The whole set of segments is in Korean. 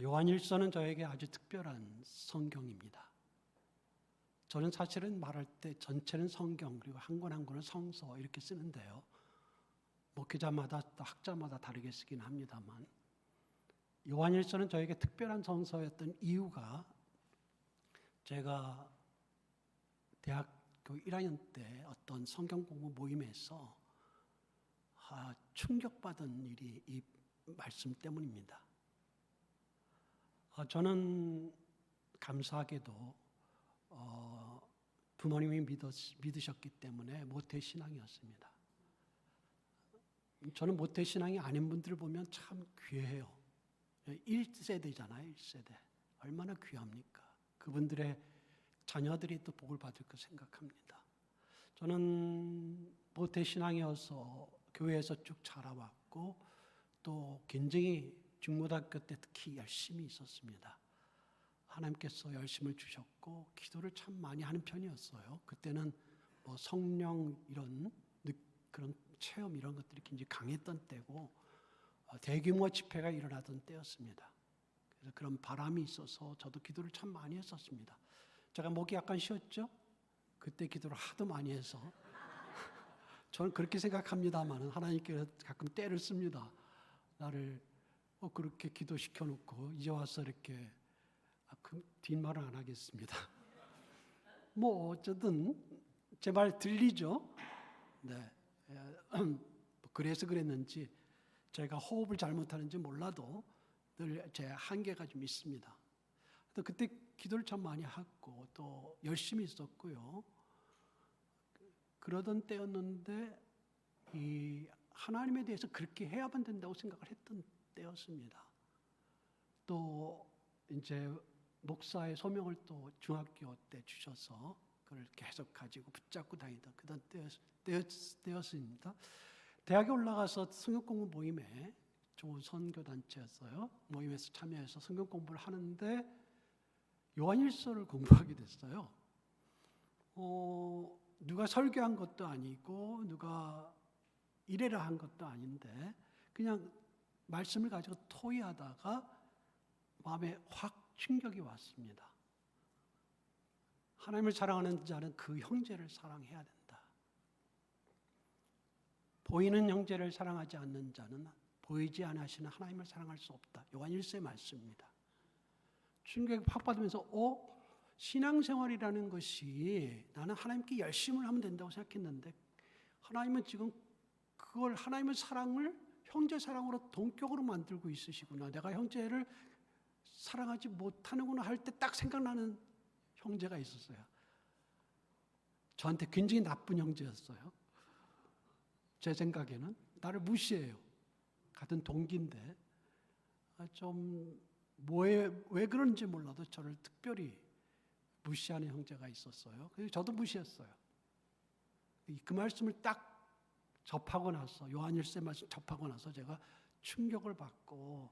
요한일서는 저에게 아주 특별한 성경입니다. 저는 사실은 말할 때 전체는 성경 그리고 한 권 한 권은 성서 이렇게 쓰는데요. 목회자마다 또 학자마다 다르게 쓰긴 합니다만 요한일서는 저에게 특별한 성서였던 이유가 제가 대학교 1학년 때 어떤 성경 공부 모임에서 충격받은 일이 이 말씀 때문입니다. 저는 감사하게도 부모님이 믿으셨기 때문에 모태신앙이었습니다. 저는 모태신앙이 아닌 분들을 보면 참 귀해요. 1세대잖아요. 1세대. 얼마나 귀합니까? 그분들의 자녀들이 또 복을 받을 거 생각합니다. 저는 모태신앙이어서 교회에서 쭉 자라왔고 또 굉장히 중고등학교 때 특히 열심히 있었습니다. 하나님께서 열심을 주셨고 기도를 참 많이 하는 편이었어요. 그때는 뭐 성령 이런 그런 체험 이런 것들이 굉장히 강했던 때고 대규모 집회가 일어나던 때였습니다. 그래서 그런 바람이 있어서 저도 기도를 참 많이 했었습니다. 제가 목이 약간 쉬었죠? 그때 기도를 하도 많이 해서 저는 그렇게 생각합니다만 하나님께서 가끔 때를 씁니다. 나를 그렇게 기도시켜 놓고 이제 와서 이렇게 그 뒷말은 안 하겠습니다. 뭐 어쨌든 제 말 들리죠? 네. 그래서 그랬는지 제가 호흡을 잘못하는지 몰라도 늘 제 한계가 좀 있습니다. 또 그때 기도를 참 많이 했고 또 열심히 있었고요. 그러던 때였는데 이 하나님에 대해서 그렇게 해야만 된다고 생각을 했던 때였습니다. 또 이제 목사의 소명을 또 중학교 때 주셔서 그걸 계속 가지고 붙잡고 다니던 그런 때였습니다. 대학에 올라가서 성경공부 모임에 좋은 선교단체였어요. 모임에서 참여해서 성경공부를 하는데 요한일서를 공부하게 됐어요. 누가 설교한 것도 아니고 누가 이래라 한 것도 아닌데 그냥 말씀을 가지고 토의하다가 마음에 확 충격이 왔습니다. 하나님을 사랑하는 자는 그 형제를 사랑해야 된다. 보이는 형제를 사랑하지 않는 자는 보이지 않으시는 하나님을 사랑할 수 없다. 요한일서의 말씀입니다. 충격이 확 받으면서 신앙생활이라는 것이 나는 하나님께 열심을 하면 된다고 생각했는데 하나님은 지금 그걸 하나님의 사랑을 형제 사랑으로 동격으로 만들고 있으시구나. 내가 형제를 사랑하지 못하는구나 할 때 딱 생각나는 형제가 있었어요. 저한테 굉장히 나쁜 형제였어요. 제 생각에는 나를 무시해요. 같은 동기인데 왜 그런지 몰라도 저를 특별히 무시하는 형제가 있었어요. 그래서 저도 무시했어요. 그 말씀을 딱 접하고 나서 요한일서 말씀 접하고 나서 제가 충격을 받고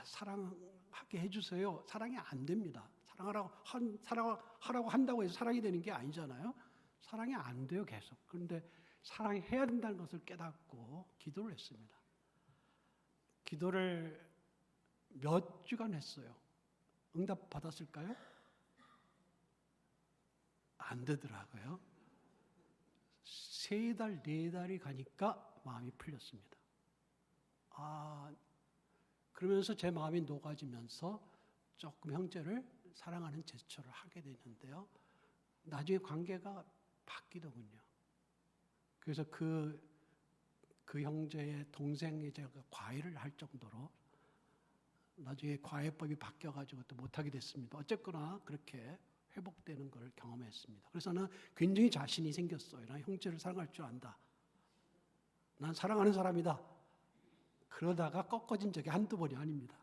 사랑하게 해주세요. 사랑이 안 됩니다. 사랑하라고 한다고 해서 사랑이 되는 게 아니잖아요. 사랑이 안 돼요 계속. 그런데 사랑해야 된다는 것을 깨닫고 기도를 했습니다. 기도를 몇 주간 했어요. 응답 받았을까요? 안 되더라고요. 3달, 4달이 가니까 마음이 풀렸습니다. 그러면서 제 마음이 녹아지면서 조금 형제를 사랑하는 제스처를 하게 되는데요. 나중에 관계가 바뀌더군요. 그래서 그 형제의 동생이 제가 과외를 할 정도로 나중에 과외법이 바뀌어가지고 또 못하게 됐습니다. 어쨌거나 그렇게 회복되는 걸 경험했습니다. 그래서 나는 굉장히 자신이 생겼어요. 난 형제를 사랑할 줄 안다. 난 사랑하는 사람이다. 그러다가 꺾어진 적이 한두 번이 아닙니다.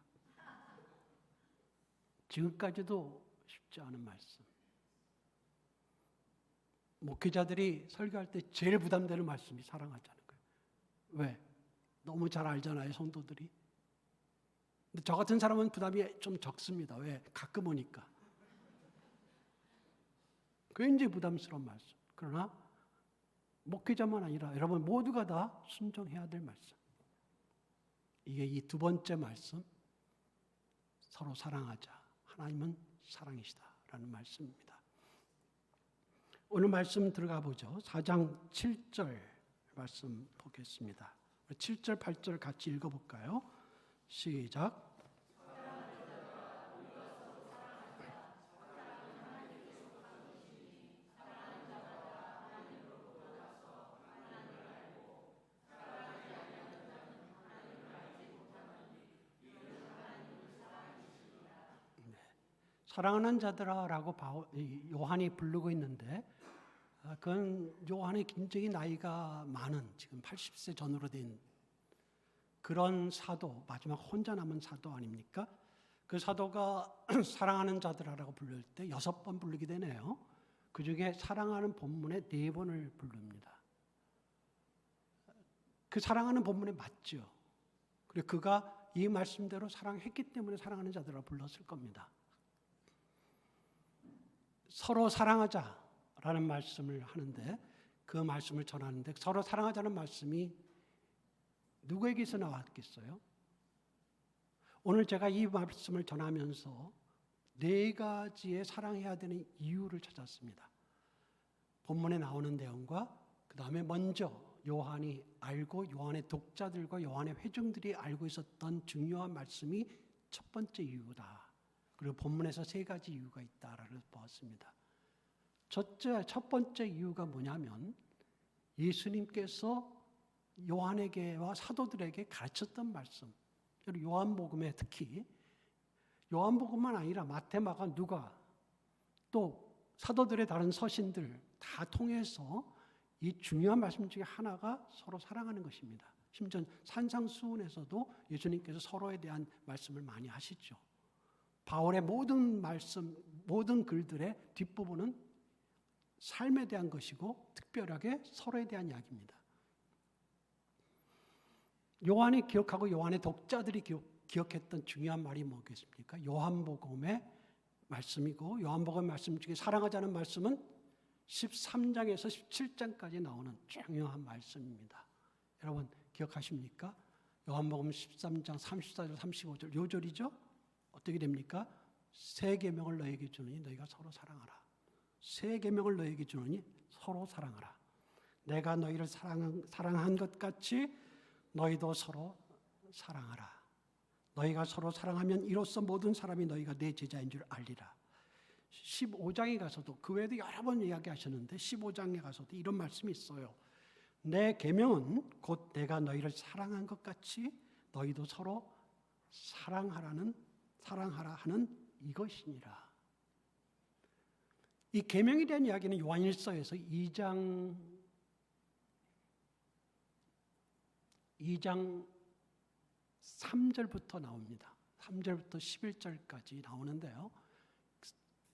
지금까지도 쉽지 않은 말씀. 목회자들이 설교할 때 제일 부담되는 말씀이 사랑하자는 거예요. 왜? 너무 잘 알잖아요, 성도들이. 근데 저 같은 사람은 부담이 좀 적습니다. 왜? 가끔 오니까. 굉장히 부담스러운 말씀. 그러나 목회자만 아니라 여러분 모두가 다 순종해야 될 말씀. 이게 이 두 번째 말씀. 서로 사랑하자. 하나님은 사랑이시다라는 말씀입니다. 오늘 말씀 들어가 보죠. 4장 7절 말씀 보겠습니다. 7절, 8절 같이 읽어볼까요? 시작. 사랑하는 자들아라고 요한이 부르고 있는데, 그건 요한이 굉장히 나이가 많은, 지금 80세 전후로 된 그런 사도, 마지막 혼자 남은 사도 아닙니까? 그 사도가 사랑하는 자들아라고 부를 때 6번 부르게 되네요. 그 중에 사랑하는 본문에 4번을 부릅니다. 그 사랑하는 본문에 맞죠. 그리고 그가 이 말씀대로 사랑했기 때문에 사랑하는 자들아 불렀을 겁니다. 서로 사랑하자라는 말씀을 하는데, 그 말씀을 전하는데, 서로 사랑하자는 말씀이 누구에게서 나왔겠어요? 오늘 제가 이 말씀을 전하면서 4가지의 사랑해야 되는 이유를 찾았습니다. 본문에 나오는 내용과 그 다음에 먼저 요한이 알고 요한의 독자들과 요한의 회중들이 알고 있었던 중요한 말씀이 첫 번째 이유다. 그리고 본문에서 3가지 이유가 있다라고 보았습니다. 첫 번째 이유가 뭐냐면, 예수님께서 요한에게와 사도들에게 가르쳤던 말씀, 요한복음에 특히 요한복음만 아니라 마태, 마가, 누가, 또 사도들의 다른 서신들 다 통해서 이 중요한 말씀 중에 하나가 서로 사랑하는 것입니다. 심지어 산상수훈에서도 예수님께서 서로에 대한 말씀을 많이 하시죠. 바울의 모든 말씀, 모든 글들의 뒷부분은 삶에 대한 것이고 특별하게 서로에 대한 이야기입니다. 요한이 기억하고 요한의 독자들이 기억했던 중요한 말이 뭐겠습니까? 요한복음의 말씀이고, 요한복음의 말씀 중에 사랑하자는 말씀은 13장에서 17장까지 나오는 중요한 말씀입니다. 여러분 기억하십니까? 요한복음 13장 34절 35절 요절이죠? 어떻게 됩니까? 새 계명을 너에게 주노니 너희가 서로 사랑하라. 새 계명을 너에게 주노니 서로 사랑하라. 내가 너희를 사랑한 것 같이 너희도 서로 사랑하라. 너희가 서로 사랑하면 이로써 모든 사람이 너희가 내 제자인 줄 알리라. 15장에 가서도, 그 외에도 여러 번 이야기하셨는데 15장에 가서도 이런 말씀이 있어요. 내 계명은 곧 내가 너희를 사랑한 것 같이 너희도 서로 사랑하라 하는 이것이니라. 이 계명에 대한 이야기는 요한일서에서 2장 3절부터 나옵니다. 3절부터 11절까지 나오는데요.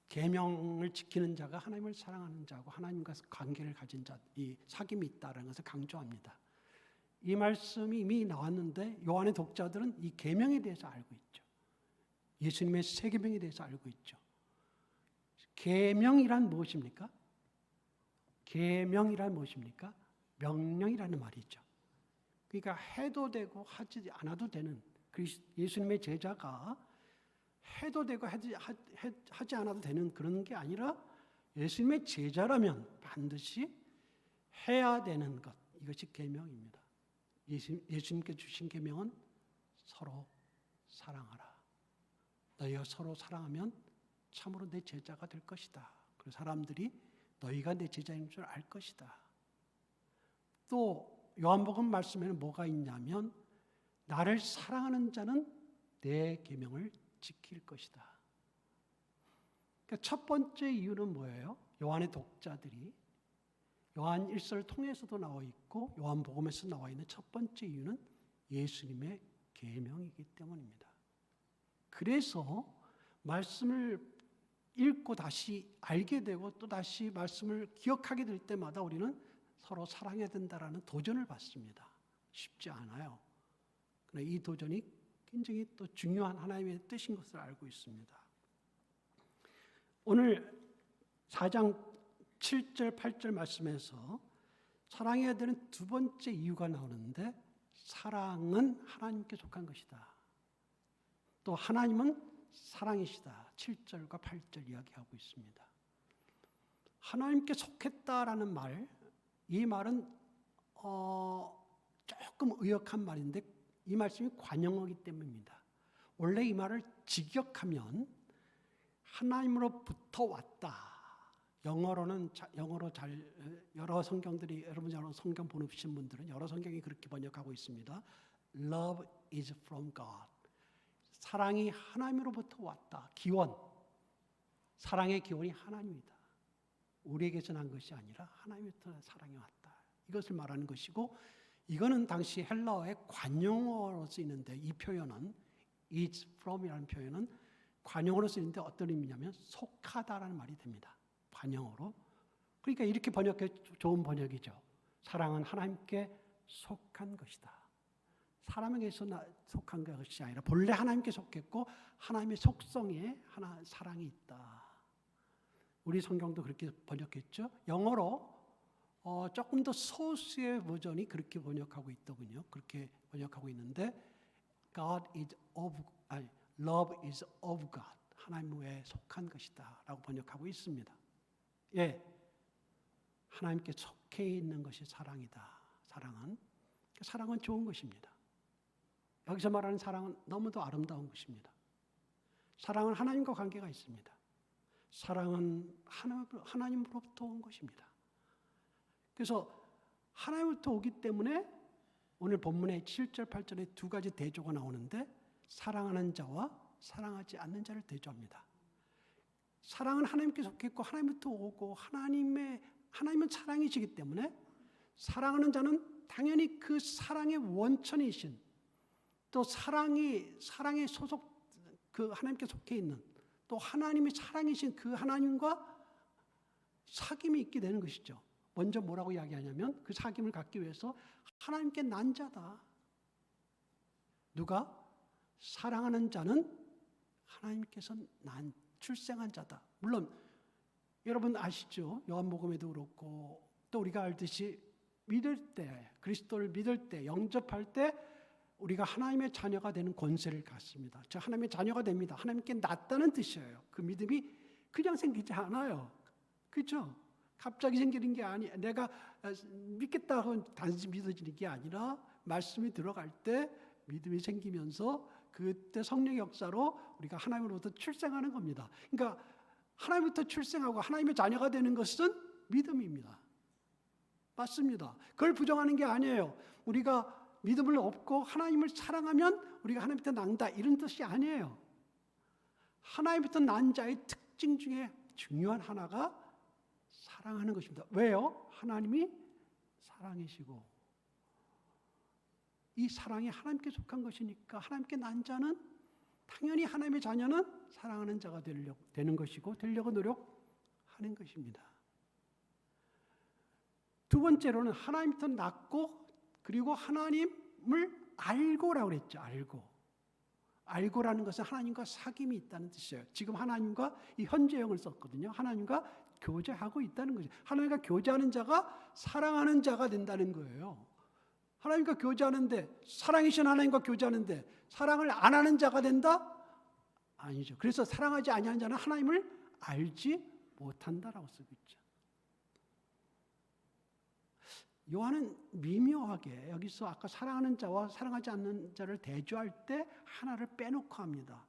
계명을 지키는 자가 하나님을 사랑하는 자고 하나님과 관계를 가진 자, 이 사귐이 있다는 것을 강조합니다. 이 말씀이 이미 나왔는데 요한의 독자들은 이 계명에 대해서 알고 있죠. 예수님의 새 계명에 대해서 알고 있죠. 계명이란 무엇입니까? 계명이란 무엇입니까? 명령이라는 말이죠. 그러니까 해도 되고 하지 않아도 되는, 예수님의 제자가 해도 되고 하지 않아도 되는 그런 게 아니라 예수님의 제자라면 반드시 해야 되는 것, 이것이 계명입니다. 예수님께 주신 계명은 서로 사랑하라. 너희가 서로 사랑하면 참으로 내 제자가 될 것이다. 그리고 사람들이 너희가 내 제자인 줄 알 것이다. 또 요한복음 말씀에는 뭐가 있냐면, 나를 사랑하는 자는 내 계명을 지킬 것이다. 그러니까 첫 번째 이유는 뭐예요? 요한의 독자들이 요한 1서를 통해서도 나와 있고 요한복음에서 나와 있는 첫 번째 이유는 예수님의 계명이기 때문입니다. 그래서 말씀을 읽고 다시 알게 되고 또 다시 말씀을 기억하게 될 때마다 우리는 서로 사랑해야 된다라는 도전을 받습니다. 쉽지 않아요. 그러나 이 도전이 굉장히 또 중요한 하나님의 뜻인 것을 알고 있습니다. 오늘 4장 7절 8절 말씀에서 사랑해야 되는 두 번째 이유가 나오는데, 사랑은 하나님께 속한 것이다. 또 하나님은 사랑이시다. 7절과 8절 이야기하고 있습니다. 하나님께 속했다라는 말, 이 말은 조금 의역한 말인데 이 말씀이 관용어이기 때문입니다. 원래 이 말을 직역하면 하나님으로부터 왔다. 영어로 여러 성경들이, 여러분 여러 성경 보내주신 분들은 여러 성경이 그렇게 번역하고 있습니다. Love is from God. 사랑이 하나님으로부터 왔다. 기원. 사랑의 기원이 하나님이다. 우리에게서 난 것이 아니라 하나님부터 사랑이 왔다. 이것을 말하는 것이고, 이거는 당시 헬라어의 관용어로 쓰이는데, 이 표현은 is from이라는 표현은 관용어로 쓰이는데 어떤 의미냐면 속하다라는 말이 됩니다. 관용어로. 그러니까 이렇게 번역해 좋은 번역이죠. 사랑은 하나님께 속한 것이다. 사람에게서 속한 것이 아니라 본래 하나님께 속했고 하나님의 속성에 사랑이 있다. 우리 성경도 그렇게 번역했죠. 영어로 조금 더 소수의 버전이 그렇게 번역하고 있더군요. 그렇게 번역하고 있는데 Love is of God. 하나님에 속한 것이다 라고 번역하고 있습니다. 예, 하나님께 속해 있는 것이 사랑이다. 사랑은 좋은 것입니다. 여기서 말하는 사랑은 너무도 아름다운 것입니다. 사랑은 하나님과 관계가 있습니다. 사랑은 하나님으로부터 온 것입니다. 그래서 하나님부터 오기 때문에 오늘 본문의 7절, 8절에 두 가지 대조가 나오는데 사랑하는 자와 사랑하지 않는 자를 대조합니다. 사랑은 하나님께 속했고 하나님부터 오고 하나님은 사랑이시기 때문에 사랑하는 자는 당연히 그 사랑의 원천이신, 또 사랑의 소속, 그 하나님께 속해 있는, 또 하나님이 사랑이신 그 하나님과 사귐이 있게 되는 것이죠. 먼저 뭐라고 이야기하냐면 그 사귐을 갖기 위해서 하나님께 난 자다. 누가? 사랑하는 자는 하나님께서 출생한 자다. 물론 여러분 아시죠? 요한복음에도 그렇고 또 우리가 알듯이 믿을 때, 그리스도를 믿을 때, 영접할 때 우리가 하나님의 자녀가 되는 권세를 갖습니다. 저 하나님의 자녀가 됩니다. 하나님께 낳았다는 뜻이에요. 그 믿음이 그냥 생기지 않아요. 그렇죠? 갑자기 생기는 게 아니에요. 내가 믿겠다 하고 단지 믿어지는 게 아니라 말씀이 들어갈 때 믿음이 생기면서 그때 성령의 역사로 우리가 하나님으로부터 출생하는 겁니다. 그러니까 하나님부터 출생하고 하나님의 자녀가 되는 것은 믿음입니다. 맞습니다. 그걸 부정하는 게 아니에요. 우리가 믿음을 얻고 하나님을 사랑하면 우리가 하나님부터 난다 이런 뜻이 아니에요. 하나님부터 난 자의 특징 중에 중요한 하나가 사랑하는 것입니다. 왜요? 하나님이 사랑이시고 이 사랑이 하나님께 속한 것이니까 하나님께 난 자는 당연히 하나님의 자녀는 사랑하는 자가 되는 것이고 되려고 노력하는 것입니다. 두 번째로는 하나님부터 낳고 그리고 하나님을 알고라고 그랬죠. 알고라는 것은 하나님과 사귐이 있다는 뜻이에요. 지금 하나님과 이 현재형을 썼거든요. 하나님과 교제하고 있다는 거죠. 하나님과 교제하는 자가 사랑하는 자가 된다는 거예요. 하나님과 교제하는데, 사랑이신 하나님과 교제하는데 사랑을 안 하는 자가 된다? 아니죠. 그래서 사랑하지 아니하는 자는 하나님을 알지 못한다라고 쓰고 있죠. 요한은 미묘하게 여기서 아까 사랑하는 자와 사랑하지 않는 자를 대조할 때 하나를 빼놓고 합니다.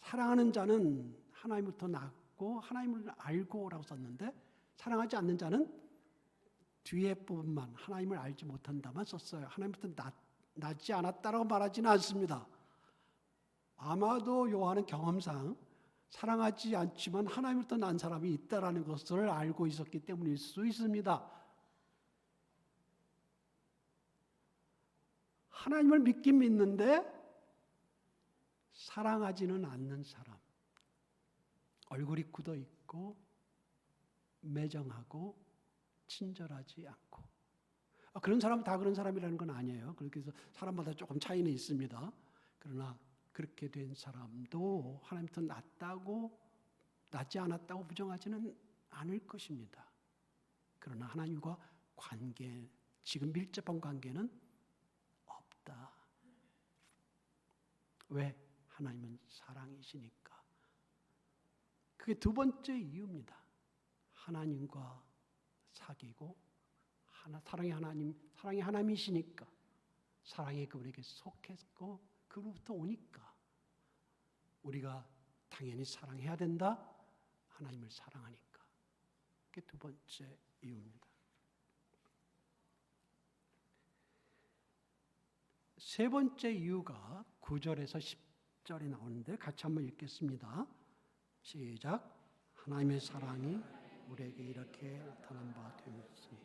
사랑하는 자는 하나님부터 낳고 하나님을 알고라고 썼는데 사랑하지 않는 자는 뒤에 부분만 하나님을 알지 못한다만 썼어요. 하나님부터 낳지 않았다라고 말하지는 않습니다. 아마도 요한은 경험상 사랑하지 않지만 하나님부터 난 사람이 있다라는 것을 알고 있었기 때문일 수 있습니다. 하나님을 믿긴 믿는데 사랑하지는 않는 사람, 얼굴이 굳어 있고 매정하고 친절하지 않고, 그런 사람은 다 그런 사람이라는 건 아니에요. 그래서 사람마다 조금 차이는 있습니다. 그러나 그렇게 된 사람도 하나님부터 낳지 않았다고 부정하지는 않을 것입니다. 그러나 하나님과 관계, 지금 밀접한 관계는 없다. 왜? 하나님은 사랑이시니까. 그게 두 번째 이유입니다. 하나님과 사귀고 사랑의 하나님이시니까, 사랑이 그분에게 속했고 그로부터 오니까 우리가 당연히 사랑해야 된다. 하나님을 사랑하니까. 그게 두 번째 이유입니다. 세 번째 이유가 9절에서 10절에 나오는데 같이 한번 읽겠습니다. 시작. 하나님의 사랑이 우리에게 이렇게 나타난 바 되었으니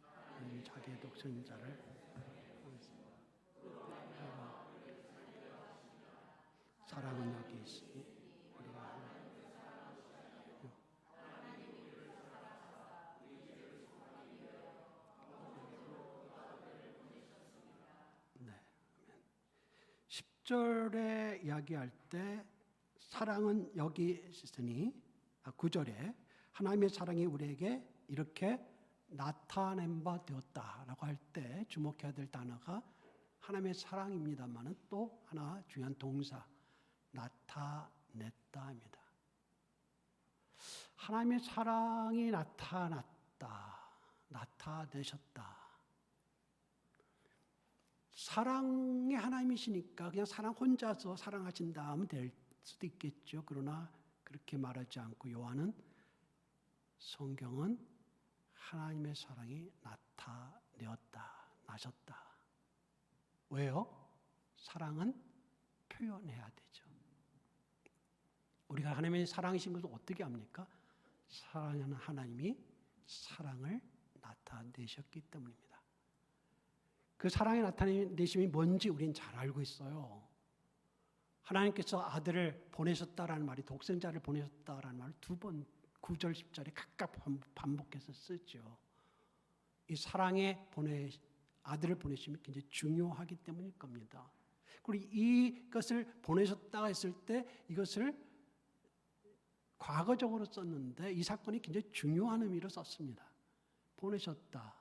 하나님이 자기의 독생자를 사랑은 여기 있으니 우리가 네. 10절에 이야기할 때 사랑은 여기 있으니 9절에 하나님의 사랑이 우리에게 이렇게 나타낸 바 되었다라고 할 때 주목해야 될 단어가 하나님의 사랑입니다만은 또 하나 중요한 동사 나타냈다입니다. 하나님의 사랑이 나타났다, 나타내셨다. 사랑의 하나님이시니까 그냥 사랑 혼자서 사랑하신다 하면 될 수도 있겠죠. 그러나 그렇게 말하지 않고 요한은 성경은 하나님의 사랑이 나타내었다, 나셨다. 왜요? 사랑은 표현해야 되죠. 우리가 하나님의 사랑이신 것을 어떻게 합니까? 사랑하는 하나님이 사랑을 나타내셨기 때문입니다. 그 사랑의 나타내심이 뭔지 우리는 잘 알고 있어요. 하나님께서 아들을 보내셨다라는 말이 독생자를 보내셨다라는 말을 두 번 9절 10절에 각각 반복해서 쓰죠. 이 사랑의 아들을 보내심이 굉장히 중요하기 때문일 겁니다. 그리고 이것을 보내셨다가 했을 때 이것을 과거적으로 썼는데 이 사건이 굉장히 중요한 의미로 썼습니다. 보내셨다.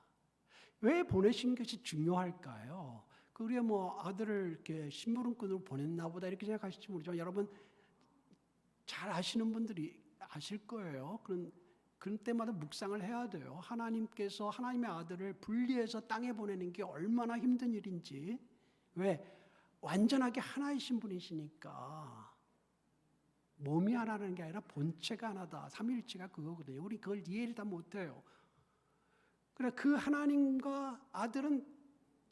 왜 보내신 것이 중요할까요? 우리가 아들을 이렇게 심부름꾼으로 보냈나 보다 이렇게 생각하실지 모르지만 여러분 잘 아시는 분들이 아실 거예요. 그런 때마다 묵상을 해야 돼요. 하나님께서 하나님의 아들을 분리해서 땅에 보내는 게 얼마나 힘든 일인지. 왜? 완전하게 하나이신 분이시니까. 몸이 하나라는 게 아니라 본체가 하나다. 삼위일체가 그거거든요. 우리 그걸 이해를 다 못해요. 그래 그 하나님과 아들은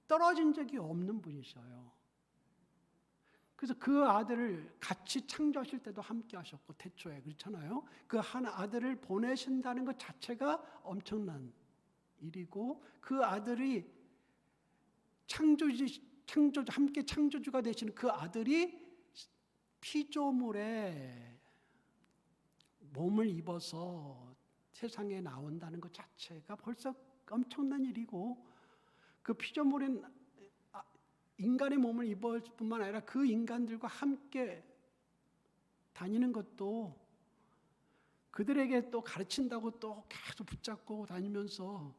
떨어진 적이 없는 분이셔요. 그래서 그 아들을 같이 창조하실 때도 함께 하셨고 태초에 그렇잖아요. 그 한 아들을 보내신다는 것 자체가 엄청난 일이고 그 아들이 함께 창조주가 되시는 그 아들이 피조물에 몸을 입어서 세상에 나온다는 것 자체가 벌써 엄청난 일이고 그 피조물인 인간의 몸을 입을 뿐만 아니라 그 인간들과 함께 다니는 것도 그들에게 또 가르친다고 또 계속 붙잡고 다니면서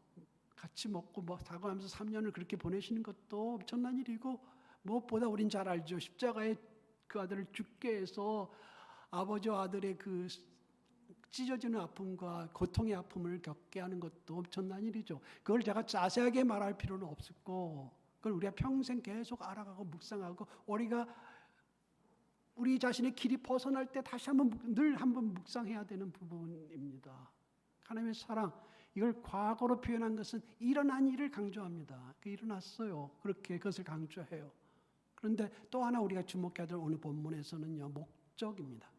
같이 먹고 사고하면서 3년을 그렇게 보내시는 것도 엄청난 일이고 무엇보다 우린 잘 알죠. 십자가에 그 아들을 죽게 해서 아버지와 아들의 그 찢어지는 아픔과 고통의 아픔을 겪게 하는 것도 엄청난 일이죠. 그걸 제가 자세하게 말할 필요는 없었고 그걸 우리가 평생 계속 알아가고 묵상하고 우리가 우리 자신의 길이 벗어날 때 다시 늘 한번 묵상해야 되는 부분입니다. 하나님의 사랑, 이걸 과거로 표현한 것은 일어난 일을 강조합니다. 일어났어요. 그렇게 그것을 강조해요. 그런데 또 하나 우리가 주목해야 될 오늘 본문에서는요, 목적입니다.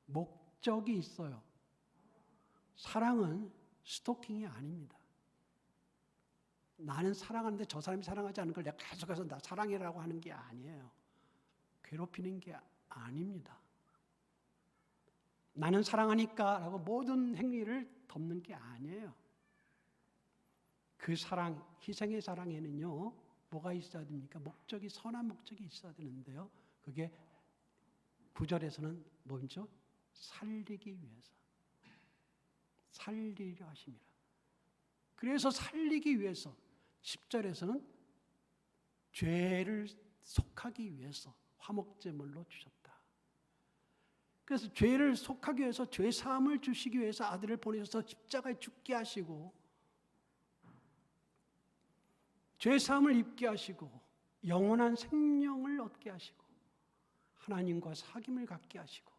목적이 있어요. 사랑은 스토킹이 아닙니다. 나는 사랑하는데 저 사람이 사랑하지 않는 걸 내가 계속해서 나 사랑해라고 하는 게 아니에요. 괴롭히는 게 아닙니다. 나는 사랑하니까 라고 모든 행위를 덮는 게 아니에요. 그 사랑, 희생의 사랑에는요, 뭐가 있어야 됩니까? 목적이, 선한 목적이 있어야 되는데요. 그게 9절에서는 뭐죠? 살리기 위해서. 살리려 하십니다. 그래서 살리기 위해서 10절에서는 죄를 속하기 위해서 화목제물로 주셨다. 그래서 죄를 속하기 위해서 죄 사함을 주시기 위해서 아들을 보내셔서 십자가에 죽게 하시고 죄 사함을 입게 하시고 영원한 생명을 얻게 하시고 하나님과 사귐을 갖게 하시고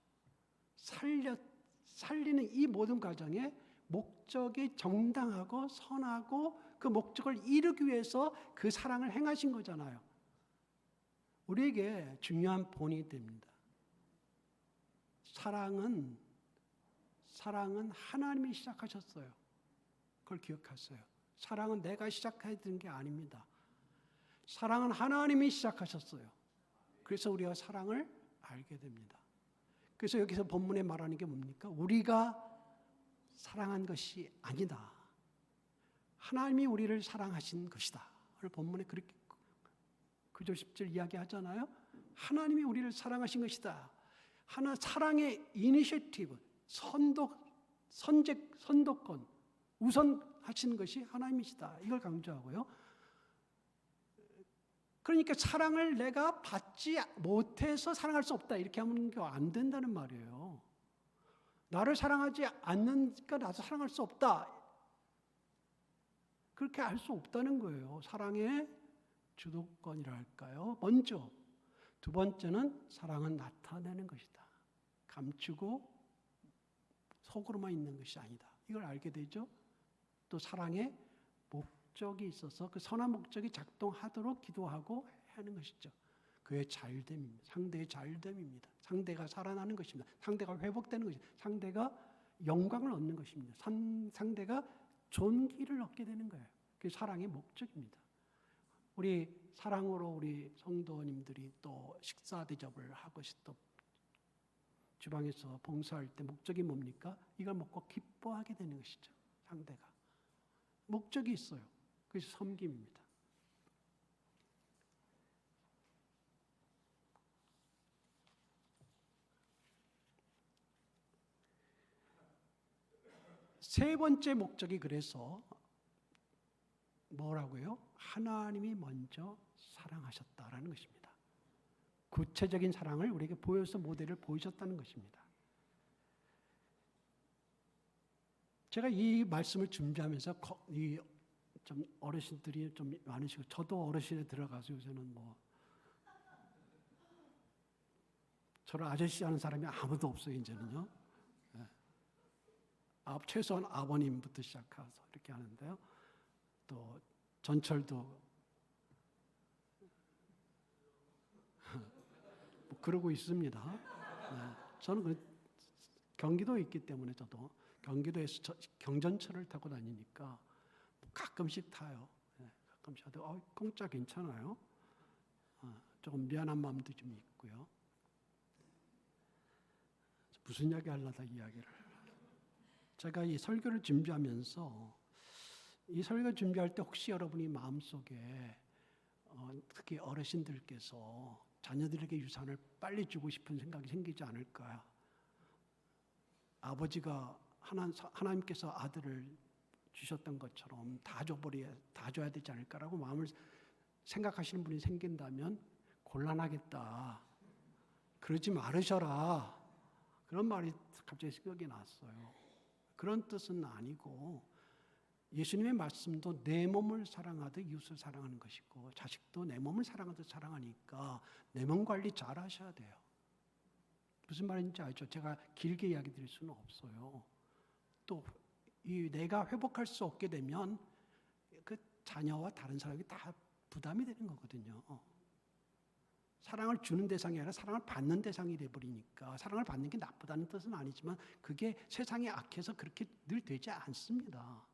살리는 이 모든 과정에 목적이 정당하고 선하고 그 목적을 이루기 위해서 그 사랑을 행하신 거잖아요. 우리에게 중요한 본이 됩니다. 사랑은 하나님이 시작하셨어요. 그걸 기억하세요. 사랑은 내가 시작해야 되는 게 아닙니다. 사랑은 하나님이 시작하셨어요. 그래서 우리가 사랑을 알게 됩니다. 그래서 여기서 본문에 말하는 게 뭡니까? 우리가 사랑한 것이 아니다. 하나님이 우리를 사랑하신 것이다. 오늘 본문에 그렇게 9절 10절 이야기하잖아요. 하나님이 우리를 사랑하신 것이다. 사랑의 이니셔티브, 선도권, 우선하신 것이 하나님이시다. 이걸 강조하고요. 그러니까 사랑을 내가 받지 못해서 사랑할 수 없다. 이렇게 하면 안 된다는 말이에요. 나를 사랑하지 않으니까 나도 사랑할 수 없다. 그렇게 할 수 없다는 거예요. 사랑의 주도권이라 할까요? 먼저. 두 번째는 사랑은 나타내는 것이다. 감추고 속으로만 있는 것이 아니다. 이걸 알게 되죠. 또 사랑의 목적이 있어서 그 선한 목적이 작동하도록 기도하고 하는 것이죠. 그의 잘됨입니다. 상대의 잘됨입니다. 상대가 살아나는 것입니다. 상대가 회복되는 것입니다. 상대가 영광을 얻는 것입니다. 상대가 존귀를 얻게 되는 거예요. 그게 사랑의 목적입니다. 우리 사랑으로 우리 성도님들이 또 식사 대접을 하고 또 주방에서 봉사할 때 목적이 뭡니까? 이걸 먹고 기뻐하게 되는 것이죠. 상대가. 목적이 있어요. 그래서 섬김입니다. 세 번째 목적이 그래서 뭐라고요? 하나님이 먼저 사랑하셨다라는 것입니다. 구체적인 사랑을 우리에게 보여서 모델을 보이셨다는 것입니다. 제가 이 말씀을 준비하면서 좀 어르신들이 좀 많으시고 저도 어르신에 들어가서 요새는 저를 아저씨 하는 사람이 아무도 없어요. 이제는요. 최소한 아버님부터 시작해서 이렇게 하는데요. 또 전철도 그러고 있습니다. 저는 경기도에 있기 때문에 저도 경기도에서 경전철을 타고 다니니까 가끔씩 타요. 가끔씩 타도 공짜 괜찮아요. 조금 미안한 마음도 좀 있고요. 무슨 이야기 하려다 이야기를. 제가 이 설교를 준비하면서 이 설교 준비할 때 혹시 여러분이 마음속에 특히 어르신들께서 자녀들에게 유산을 빨리 주고 싶은 생각이 생기지 않을까. 아버지가 하나님께서 아들을 주셨던 것처럼 다 줘야 되지 않을까라고 마음을 생각하시는 분이 생긴다면 곤란하겠다. 그러지 말으셔라. 그런 말이 갑자기 생각이 났어요. 그런 뜻은 아니고 예수님의 말씀도 내 몸을 사랑하듯 이웃을 사랑하는 것이고 자식도 내 몸을 사랑하듯 사랑하니까 내 몸 관리 잘 하셔야 돼요. 무슨 말인지 알죠? 제가 길게 이야기 드릴 수는 없어요. 또 내가 회복할 수 없게 되면 그 자녀와 다른 사람이 다 부담이 되는 거거든요. 사랑을 주는 대상이 아니라 사랑을 받는 대상이 돼버리니까 사랑을 받는 게 나쁘다는 뜻은 아니지만 그게 세상에 악해서 그렇게 늘 되지 않습니다.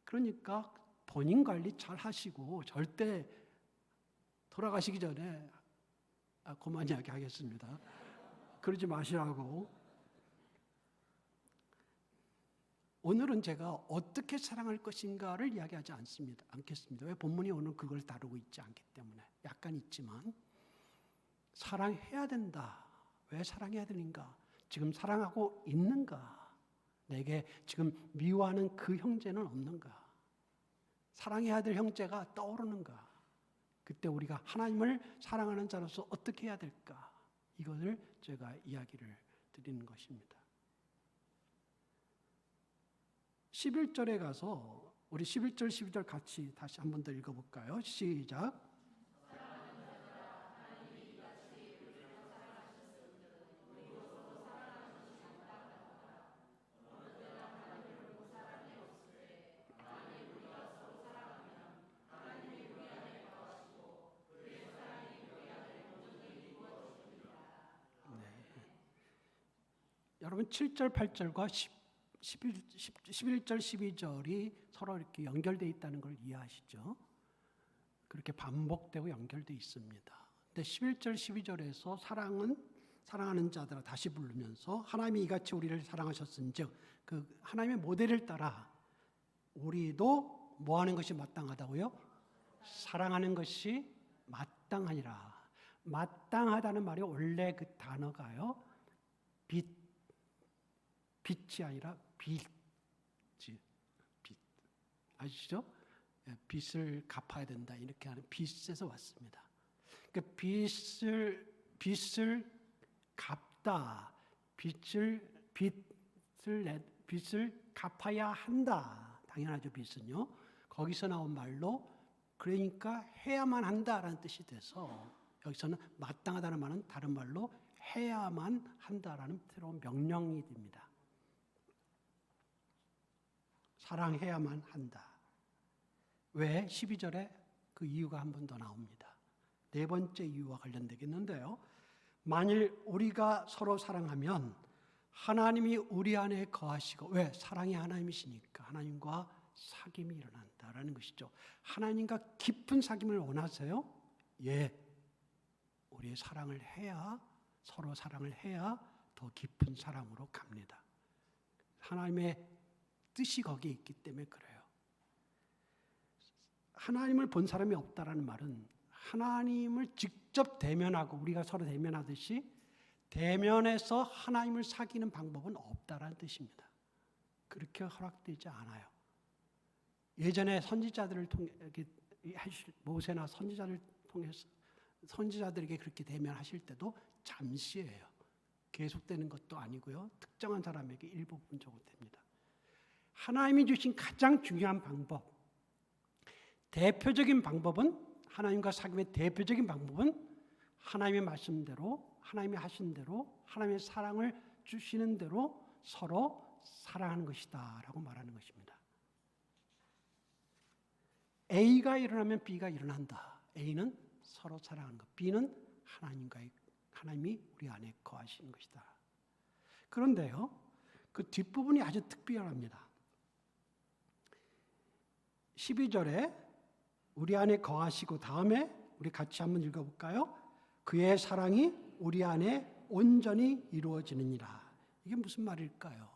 그러니까 본인 관리 잘 하시고 절대 돌아가시기 전에 그만 이야기 하겠습니다. 그러지 마시라고. 오늘은 제가 어떻게 사랑할 것인가를 이야기하지 않겠습니다. 왜 본문이 오늘 그걸 다루고 있지 않기 때문에 약간 있지만 사랑해야 된다. 왜 사랑해야 되는가? 지금 사랑하고 있는가? 내게 지금 미워하는 그 형제는 없는가? 사랑해야 될 형제가 떠오르는가? 그때 우리가 하나님을 사랑하는 자로서 어떻게 해야 될까? 이것을 제가 이야기를 드리는 것입니다. 11절에 가서 우리 11절, 12절 같이 다시 한 번 더 읽어볼까요? 시작. 여러분 7절, 8절과 11절, 12절이 서로 이렇게 연결되어 있다는 걸 이해하시죠? 그렇게 반복되고 연결되어 있습니다. 근데 11절, 12절에서 사랑하는 자들아 다시 부르면서 하나님이 이같이 우리를 사랑하셨은즉 그 하나님의 모델을 따라 우리도 뭐 하는 것이 마땅하다고요? 사랑하는 것이 마땅하니라. 마땅하다는 말이 원래 그 단어가요. 빛이 아니라 빚 아시죠? 빚을 갚아야 된다 이렇게 하는 빚에서 왔습니다. 그러니까 빚을 갚다, 빚을 갚아야 한다. 당연하죠. 빚은요. 거기서 나온 말로 그러니까 해야만 한다라는 뜻이 돼서 여기서는 마땅하다는 말은 다른 말로 해야만 한다라는 새로운 명령이 됩니다. 사랑해야만 한다. 왜? 12절에 그 이유가 한 번 더 나옵니다. 네 번째 이유와 관련되겠는데요. 만일 우리가 서로 사랑하면 하나님이 우리 안에 거하시고, 왜? 사랑이 하나님이시니까 하나님과 사귐이 일어난다라는 것이죠. 하나님과 깊은 사귐을 원하세요? 예. 우리의 사랑을 해야, 서로 사랑을 해야 더 깊은 사랑으로 갑니다. 하나님의 뜻이 거기에 있기 때문에 그래요. 하나님을 본 사람이 없다라는 말은 하나님을 직접 대면하고 우리가 서로 대면하듯이 대면해서 하나님을 사귀는 방법은 없다라는 뜻입니다. 그렇게 허락되지 않아요. 예전에 선지자들을 통해 모세나 선지자를 통해서 선지자들에게 그렇게 대면하실 때도 잠시예요. 계속되는 것도 아니고요. 특정한 사람에게 일부분적으로 됩니다. 하나님이 주신 가장 중요한 방법, 대표적인 방법은 하나님과 사귐의 대표적인 방법은 하나님의 말씀대로 하나님이 하신 대로 하나님의 사랑을 주시는 대로 서로 사랑하는 것이다 라고 말하는 것입니다. A가 일어나면 B가 일어난다. A는 서로 사랑하는 것, B는 하나님이 우리 안에 거하시는 것이다. 그런데요, 그 뒷부분이 아주 특별합니다. 12절에 우리 안에 거하시고 다음에 우리 같이 한번 읽어볼까요? 그의 사랑이 우리 안에 온전히 이루어지느니라. 이게 무슨 말일까요?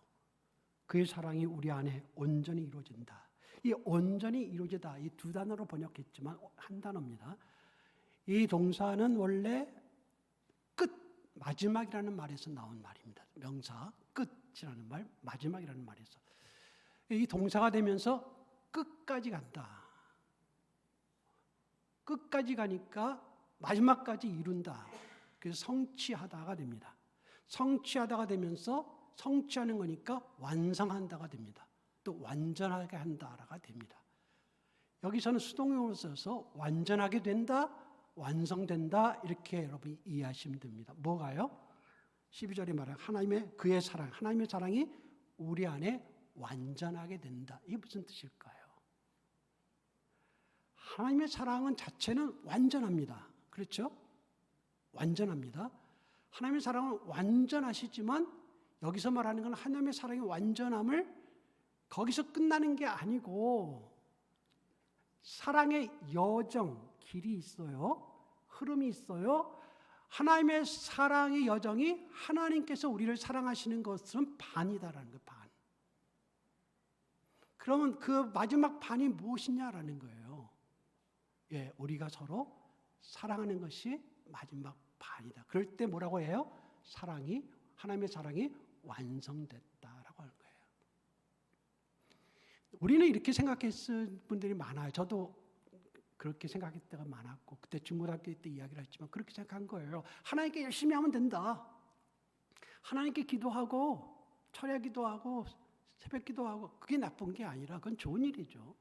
그의 사랑이 우리 안에 온전히 이루어진다. 이 온전히 이루어지다, 이 두 단어로 번역했지만 한 단어입니다. 이 동사는 원래 끝, 마지막이라는 말에서 나온 말입니다. 명사, 끝이라는 말, 마지막이라는 말에서. 이 동사가 되면서 끝까지 간다. 끝까지 가니까 마지막까지 이룬다. 그래서 성취하다가 됩니다. 성취하다가 되면서 성취하는 거니까 완성한다가 됩니다. 또 완전하게 한다가 됩니다. 여기서는 수동용어로 써서 완전하게 된다, 완성된다 이렇게 여러분이 이해하시면 됩니다. 뭐가요? 12절에 말하는 그의 사랑, 하나님의 사랑이 우리 안에 완전하게 된다. 이게 무슨 뜻일까요? 하나님의 사랑은 자체는 완전합니다. 그렇죠? 완전합니다. 하나님의 사랑은 완전하시지만 여기서 말하는 건 하나님의 사랑의 완전함을 거기서 끝나는 게 아니고 사랑의 여정, 길이 있어요. 흐름이 있어요. 하나님의 사랑의 여정이 하나님께서 우리를 사랑하시는 것은 반이다라는 거예요. 반. 그러면 그 마지막 반이 무엇이냐라는 거예요. 예, 우리가 서로 사랑하는 것이 마지막 반이다. 그럴 때 뭐라고 해요? 하나님의 사랑이 완성됐다라고 하는 거예요. 우리는 이렇게 생각했을 분들이 많아요. 저도 그렇게 생각할 때가 많았고, 그때 중고등학교 때 이야기를 했지만 그렇게 생각한 거예요. 하나님께 열심히 하면 된다. 하나님께 기도하고 철야 기도하고 새벽 기도하고 그게 나쁜 게 아니라 그건 좋은 일이죠.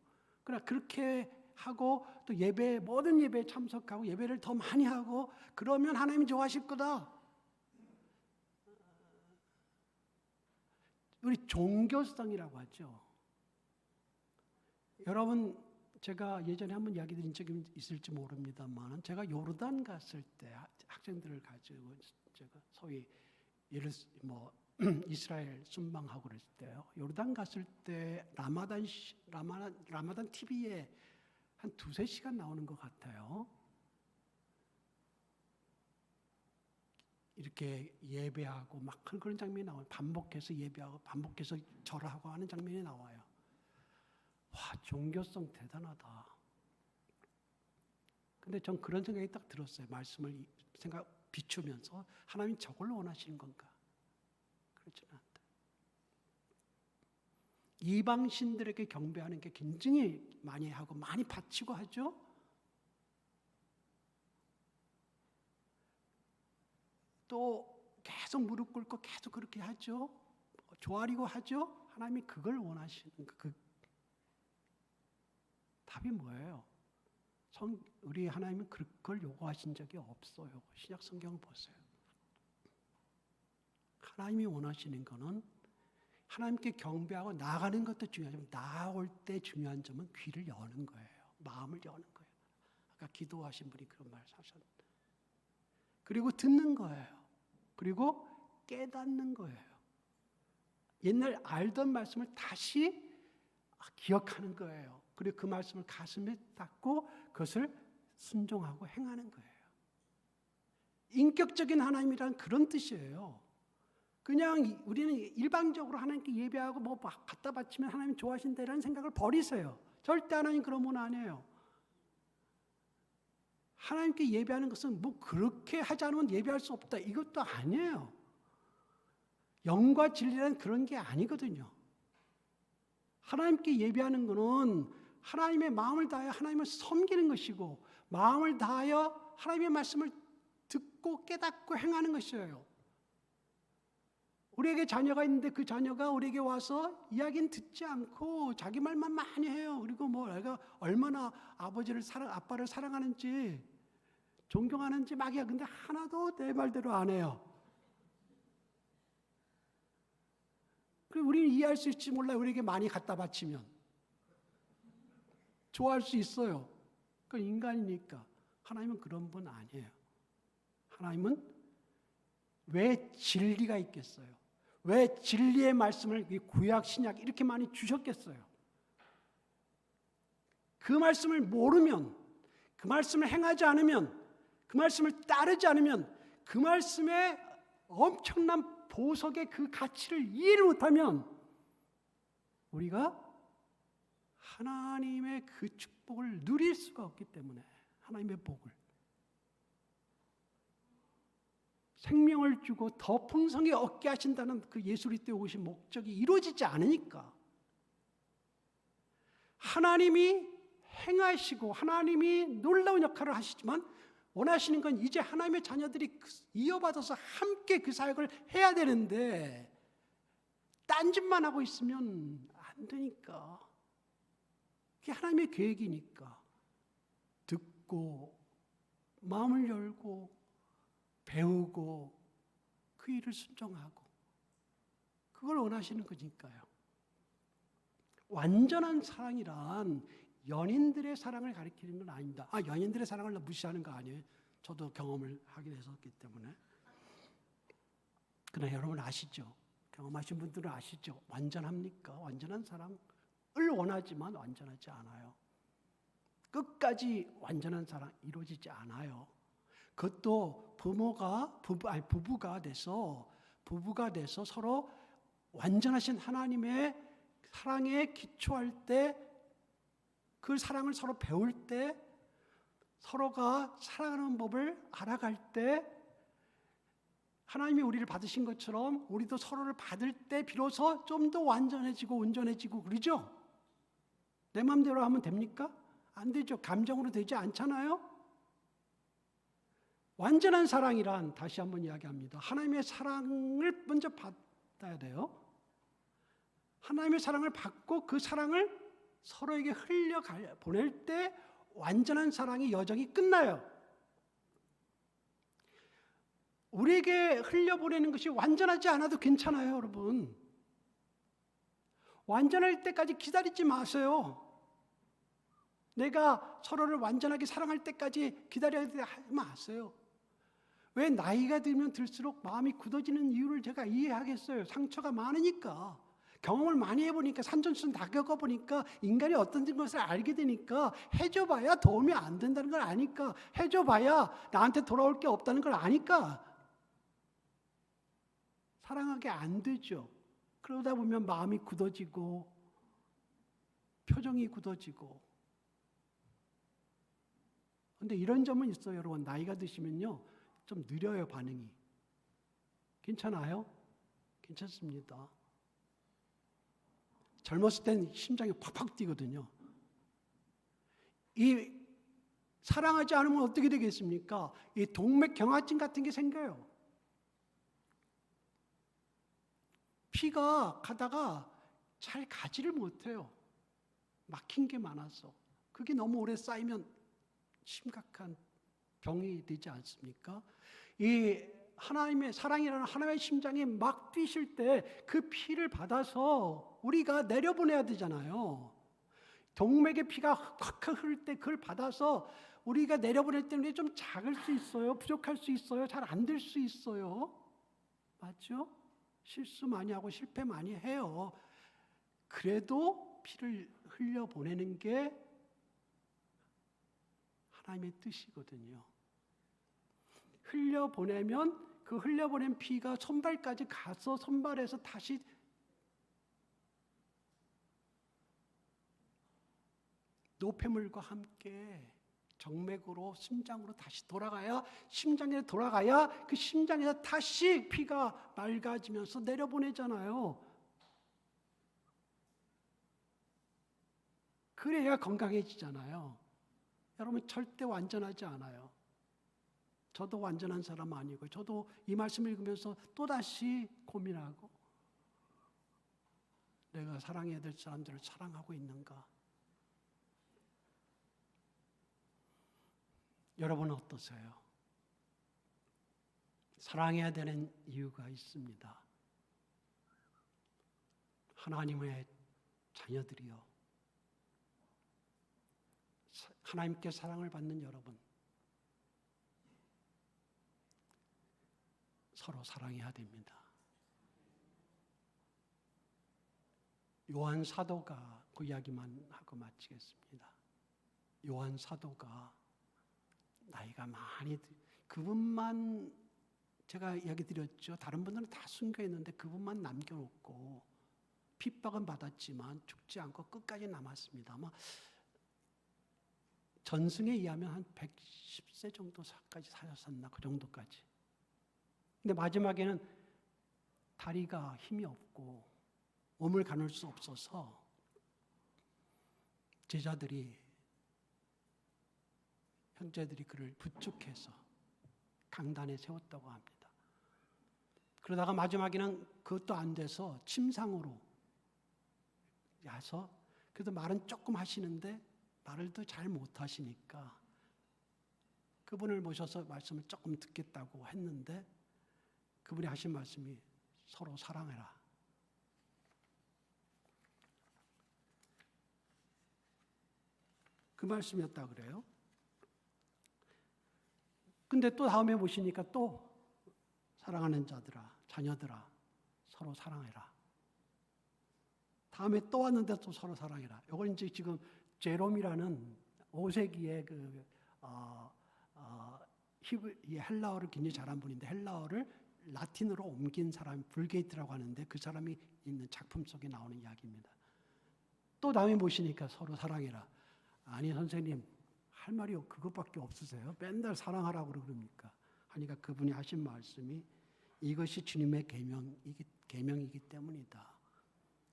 그러나 그렇게 하고 또 예배, 모든 예배에 참석하고 예배를 더 많이 하고 그러면 하나님이 좋아하실 거다. 우리 종교성이라고 하죠. 여러분, 제가 예전에 한번 이야기 드린 적이 있을지 모릅니다만, 제가 요르단 갔을 때 학생들을 가지고 제가 소위 이스라엘 순방하고 그랬을 때요. 요르단 갔을 때 라마단 TV에 한 2-3시간 나오는 것 같아요. 이렇게 예배하고 막 그런 장면이 나와요. 반복해서 예배하고 반복해서 절하고 하는 장면이 나와요. 와, 종교성 대단하다. 근데 전 그런 생각이 딱 들었어요. 말씀을 비추면서 하나님 저걸 원하시는 건가? 그렇지는 않다. 이방신들에게 경배하는 게 굉장히 많이 하고 많이 바치고 하죠. 또 계속 무릎 꿇고 계속 그렇게 하죠. 조아리고 하죠. 하나님이 그걸 원하시는 그 답이 뭐예요? 우리 하나님은 그걸 요구하신 적이 없어요. 신약 성경을 보세요. 하나님이 원하시는 거는 하나님께 경배하고 나아가는 것도 중요하지만 나아올 때 중요한 점은 귀를 여는 거예요. 마음을 여는 거예요. 아까 기도하신 분이 그런 말을 하셨는데. 그리고 듣는 거예요. 그리고 깨닫는 거예요. 옛날 알던 말씀을 다시 기억하는 거예요. 그리고 그 말씀을 가슴에 닫고 그것을 순종하고 행하는 거예요. 인격적인 하나님이란 그런 뜻이에요. 그냥 우리는 일방적으로 하나님께 예배하고 뭐 갖다 바치면 하나님 좋아하신다라는 생각을 버리세요. 절대 하나님 그런 분 아니에요. 하나님께 예배하는 것은 뭐 그렇게 하지 않으면 예배할 수 없다. 이것도 아니에요. 영과 진리란 그런 게 아니거든요. 하나님께 예배하는 것은 하나님의 마음을 다하여 하나님을 섬기는 것이고 마음을 다하여 하나님의 말씀을 듣고 깨닫고 행하는 것이에요. 우리에게 자녀가 있는데 그 자녀가 우리에게 와서 이야기는 듣지 않고 자기 말만 많이 해요. 그리고 뭐 내가 얼마나 아빠를 사랑하는지 존경하는지 막 해요. 근데 하나도 내 말대로 안 해요. 그리고 우리는 이해할 수 있지 몰라요. 우리에게 많이 갖다 바치면 좋아할 수 있어요. 그건 인간이니까. 하나님은 그런 분 아니에요. 하나님은 왜 진리가 있겠어요? 왜 진리의 말씀을 구약, 신약 이렇게 많이 주셨겠어요? 그 말씀을 모르면, 그 말씀을 행하지 않으면, 그 말씀을 따르지 않으면, 그 말씀의 엄청난 보석의 그 가치를 이해를 못하면 우리가 하나님의 그 축복을 누릴 수가 없기 때문에 하나님의 복을 생명을 주고 더 풍성히 얻게 하신다는 그 예수 그리스도에 오신 목적이 이루어지지 않으니까 하나님이 행하시고 하나님이 놀라운 역할을 하시지만 원하시는 건 이제 하나님의 자녀들이 이어받아서 함께 그 사역을 해야 되는데 딴짓만 하고 있으면 안 되니까 그게 하나님의 계획이니까 듣고 마음을 열고 배우고 그 일을 순종하고 그걸 원하시는 거니까요. 완전한 사랑이란 연인들의 사랑을 가리키는 건 아닙니다. 연인들의 사랑을 무시하는 거 아니에요. 저도 경험을 하게 됐었기 때문에. 그러나 여러분 아시죠? 경험하신 분들은 아시죠? 완전합니까? 완전한 사랑을 원하지만 완전하지 않아요. 끝까지 완전한 사랑 이루어지지 않아요. 그것도 부부가 돼서 서로 완전하신 하나님의 사랑에 기초할 때 그 사랑을 서로 배울 때 서로가 사랑하는 법을 알아갈 때 하나님이 우리를 받으신 것처럼 우리도 서로를 받을 때 비로소 좀 더 완전해지고 온전해지고 그러죠? 내 마음대로 하면 됩니까? 안 되죠. 감정으로 되지 않잖아요. 완전한 사랑이란 다시 한번 이야기합니다. 하나님의 사랑을 먼저 받아야 돼요. 하나님의 사랑을 받고 그 사랑을 서로에게 보낼 때 완전한 사랑의 여정이 끝나요. 우리에게 흘려보내는 것이 완전하지 않아도 괜찮아요, 여러분. 완전할 때까지 기다리지 마세요. 내가 서로를 완전하게 사랑할 때까지 기다려야 마세요. 왜 나이가 들면 들수록 마음이 굳어지는 이유를 제가 이해하겠어요. 상처가 많으니까. 경험을 많이 해보니까 산전수전 다 겪어보니까 인간이 어떤 것을 알게 되니까 해줘봐야 도움이 안 된다는 걸 아니까 해줘봐야 나한테 돌아올 게 없다는 걸 아니까 사랑하게 안 되죠. 그러다 보면 마음이 굳어지고 표정이 굳어지고. 근데 이런 점은 있어요, 여러분. 나이가 드시면요 좀 느려요, 반응이. 괜찮아요? 괜찮습니다. 젊었을 땐 심장이 팍팍 뛰거든요. 이 사랑하지 않으면 어떻게 되겠습니까? 이 동맥경화증 같은 게 생겨요. 피가 가다가 잘 가지를 못해요. 막힌 게 많아서. 그게 너무 오래 쌓이면 심각한 병이 되지 않습니까? 이 하나님의 사랑이라는 하나님의 심장이 막 뛰실 때 그 피를 받아서 우리가 내려보내야 되잖아요. 동맥의 피가 확 흐를 때 그걸 받아서 우리가 내려보낼 때는 좀 작을 수 있어요. 부족할 수 있어요. 잘 안 될 수 있어요. 맞죠? 실수 많이 하고 실패 많이 해요. 그래도 피를 흘려보내는 게 하나님의 뜻이거든요. 흘려보내면 그 흘려보낸 피가 손발까지 가서 손발에서 다시 노폐물과 함께 정맥으로 심장으로 다시 돌아가야 심장에 돌아가야 그 심장에서 다시 피가 맑아지면서 내려보내잖아요. 그래야 건강해지잖아요. 여러분 절대 완전하지 않아요. 저도 완전한 사람 아니고 저도 이 말씀을 읽으면서 또다시 고민하고 내가 사랑해야 될 사람들을 사랑하고 있는가? 여러분은 어떠세요? 사랑해야 되는 이유가 있습니다. 하나님의 자녀들이요. 하나님께 사랑을 받는 여러분. 서로 사랑해야 됩니다. 요한 사도가 그 이야기만 하고 마치겠습니다. 요한 사도가 나이가 많이 그분만 제가 이야기 드렸죠. 다른 분들은 다 순교했는데 그분만 남겨놓고 핍박은 받았지만 죽지 않고 끝까지 남았습니다. 아마 전승에 의하면 한 110세 정도까지 사셨었나 그 정도까지. 근데 마지막에는 다리가 힘이 없고 몸을 가눌 수 없어서 제자들이 형제들이 그를 부축해서 강단에 세웠다고 합니다. 그러다가 마지막에는 그것도 안 돼서 침상으로 야서 그래도 말은 조금 하시는데 말을 더 잘 못하시니까 그분을 모셔서 말씀을 조금 듣겠다고 했는데 그분이 하신 말씀이 서로 사랑해라. 그 말씀이었다 그래요. 근데 또 다음에 보시니까 또 사랑하는 자들아, 자녀들아, 서로 사랑해라. 다음에 또 왔는데 또 서로 사랑해라. 이건 이제 지금 제롬이라는 5세기의 헬라어를 굉장히 잘한 분인데 헬라어를 라틴어로 옮긴 사람이 불게이트라고 하는데 그 사람이 있는 작품 속에 나오는 이야기입니다. 또 다음에 보시니까 서로 사랑해라. 아니 선생님 할 말이 그것밖에 없으세요? 맨날 사랑하라고 그럽니까? 하니까 그분이 하신 말씀이 이것이 주님의 계명이기 때문이다.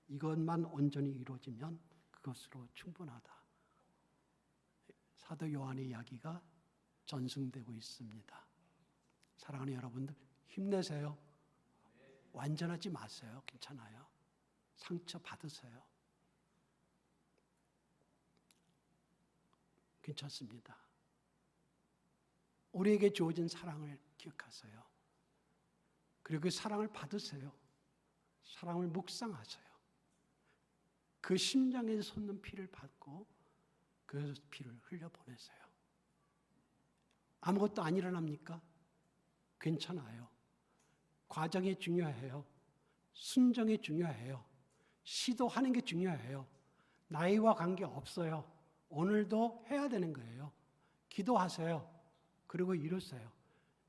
이것만 온전히 이루어지면 그것으로 충분하다. 사도 요한의 이야기가 전승되고 있습니다. 사랑하는 여러분들, 힘내세요. 완전하지 마세요. 괜찮아요. 상처 받으세요. 괜찮습니다. 우리에게 주어진 사랑을 기억하세요. 그리고 그 사랑을 받으세요. 사랑을 묵상하세요. 그 심장에 솟는 피를 받고 그 피를 흘려보내세요. 아무것도 안 일어납니까? 괜찮아요. 과정이 중요해요. 순정이 중요해요. 시도하는 게 중요해요. 나이와 관계없어요. 오늘도 해야 되는 거예요. 기도하세요. 그리고 이루세요.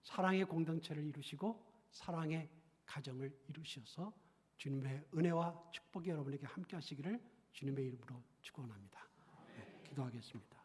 사랑의 공동체를 이루시고 사랑의 가정을 이루셔서 주님의 은혜와 축복이 여러분에게 함께 하시기를 주님의 이름으로 축원합니다. 네, 기도하겠습니다.